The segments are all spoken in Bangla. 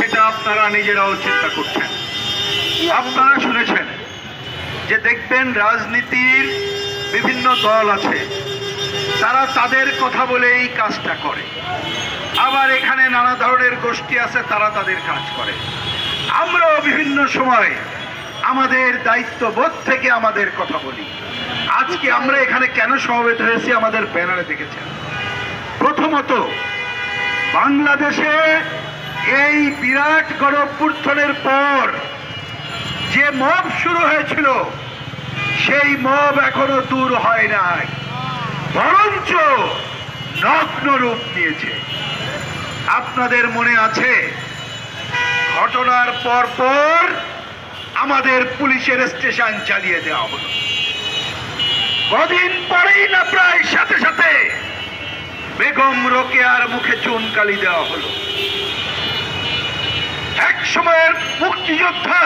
এটা আপনারা নিজেরাও চিন্তা করছেন। আপনারা শুনেছেন যে দেখবেন রাজনীতির বিভিন্ন দল আছে, তারা তাদের কথা বলে এই কাজটা করে। আবার এখানে নানা ধরনের গোষ্ঠী আছে, তারা তাদের কাজ করে। আমরাও বিভিন্ন সময় আমাদের দায়িত্ববোধ থেকে আমাদের কথা বলি। আজকে আমরা এখানে কেন সমবেত হয়েছি আমাদের ব্যানারে দেখেছেন। প্রথমত, বাংলাদেশে এই বিরাট গণঅভ্যুত্থানের পর যে মব শুরু হয়েছিল, সেই মব এখনো দূর হয় নাই, বরঞ্চ নগ্ন রূপ নিয়েছে। আপনাদের মনে আছে, ঘটনার পর পর আমাদের পুলিশের স্টেশন চালিয়ে দেওয়া হলো। কদিন পরেই না প্রায় সাথে সাথে বেগম রোকেয়ার মুখে চুনকালি দেওয়া হলো। এক সময়ের মুক্তিযোদ্ধা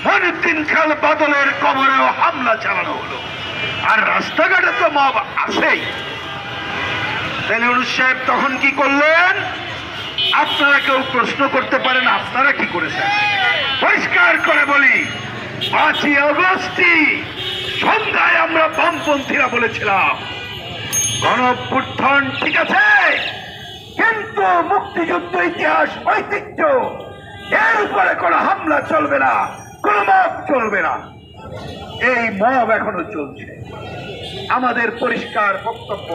মনিউদ্দিন খান বাদলের কবরেও হামলা চালানো হলো। আর রাস্তাঘাটে তো মব আছেই। তাহলে ইউনূস সাহেব তখন কি করলেন? আপনারা কেউ প্রশ্ন করতে পারেন আপনারা কি করেছেন? পরিষ্কার করে বলি, 5ই আগস্টই সন্ধ্যায় আমরা বামপন্থীরা বলেছিলাম গণঅভ্যুত্থান ঠিক আছে, কিন্তু মুক্তিযুদ্ধ ইতিহাস ঐতিহ্য, এর উপরে কোনো হামলা চলবে না, কোনো মব চলবে না। এই মব এখনো চলছে। আমাদের পরিষ্কার বক্তব্য,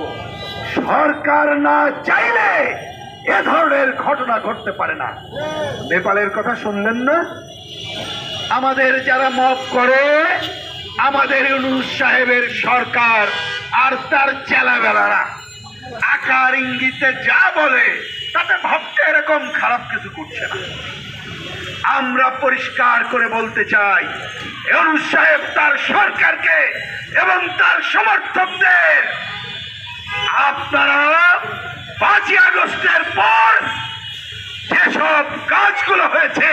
সরকার না চাইলে এ ধরনের ঘটনা ঘটতে পারে না। নেপালের কথা শুনলেন না? আমাদের যারা মব করে, আমাদের ইউনূস সাহেবের সরকার আর তার চেলাবেলারা আকার ইঙ্গিতে যা বলে তাতে ভাবতে এরকম খারাপ কিছু করছে না। আমরা পরিষ্কার করে বলতে চাই, ইউনূস সাহেব তার সরকারকে এবং তার সমর্থকদের, আপনারা 5ই আগস্টের পর যেসব কাজগুলো হয়েছে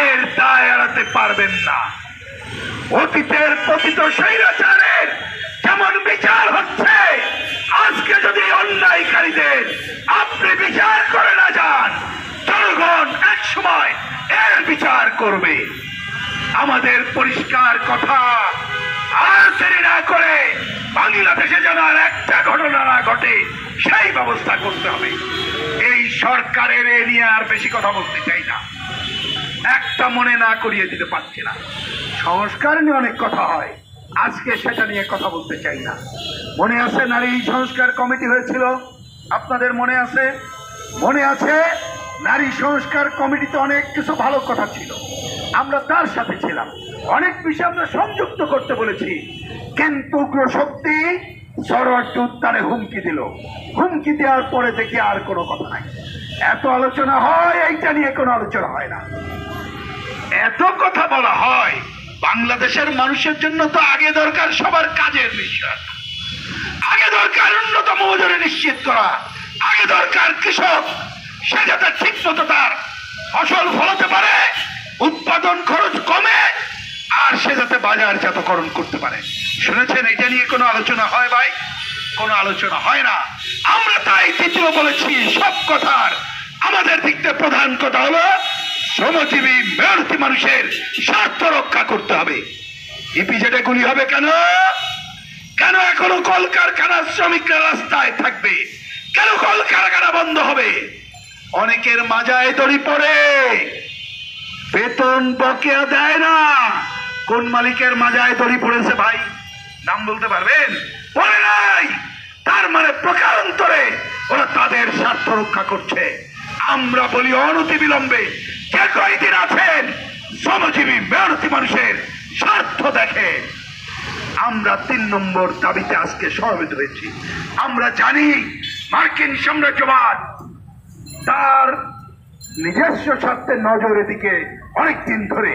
এর দায় এড়াতে পারবেন না। অতীতের পতিত স্বৈরাচারের যেমন বিচার হচ্ছে, আজকে যদি অন্যায়কারীদের আপনি বিচার করে না যান, জনগণ এক সময় এর বিচার করবে। আমাদের পরিষ্কার কথা, আর দেরি না করে বাংলাদেশে যেন আর একটা ঘটনা না ঘটে সেই ব্যবস্থা করতে হবে। এই সরকারের এ নিয়ে আর বেশি কথা বলতে চাই না, একটা মনে না করিয়ে দিতে পারছি না। সংস্কার নিয়ে অনেক কথা হয়, আজকে সেটা নিয়ে কথা বলতে চাই না। মনে আছে নারী সংস্কার কমিটি হয়েছিল? আপনাদের মনে আছে? মনে আছে নারী সংস্কার কমিটিতে অনেক কিছু ভালো কথা ছিল, আমরা তার সাথে ছিলাম, অনেক বিষয় আমরা সংযুক্ত করতে বলেছি। কিন্তু উগ্রশক্তি স্বরাষ্ট্র উত্থানে হুমকি দিল। হুমকি দেওয়ার পরে দেখি আর কোনো কথা নাই। এত আলোচনা হয়, এইটা নিয়ে কোনো আলোচনা হয় না। এত কথা বলা হয়, বাংলাদেশের মানুষের জন্য তো আগে দরকার সবার কাজের বিষয়, আগে দরকার ন্যূনতম মজুরি নিশ্চিত করা, আগে দরকার কৃষক সে যাতে ঠিক মতো তার ফসল ফলাতে পারে, উৎপাদন খরচ কমে, আর সে যাতে বাজারজাতকরণ করতে পারে। শুনেছেন এটা নিয়ে কোনো আলোচনা হয় ভাই? কোনো আলোচনা হয় না। আমরা তাই তৃতীয় বলেছি, সব কথার আমাদের দিক থেকে প্রধান কথা হলো শ্রমজীবী মেহনতি মানুষের স্বার্থ রক্ষা করতে হবে। ইপিজেডে গুলি হবে কেন? কেন এখনো কলকারখানার শ্রমিকরা রাস্তায় থাকবে? কেন কলকারখানা বন্ধ হবে? অনেকের মাজায় দড়ি পড়ে, বেতন বকেয়া দেয় না। কোন মালিকের মাজায় দড়ি পড়েছে ভাই? নাম বলতে পারবেন? পড়ে নাই। তার মানে প্রকারান্তরে ওরা তাদের স্বার্থ রক্ষা করছে। আমরা বলি অনতি বিলম্বে যে কয়দিন আছেন শ্রমজীবী মেহনতি মানুষের স্বার্থ দেখেন। আমরা 3 নম্বর দাবিতে আজকে সমবেত হয়েছি। আমরা জানি মার্কিন সাম্রাজ্যবাদ তার নিজস্ব স্বার্থের নজরের দিকে অনেকদিন ধরে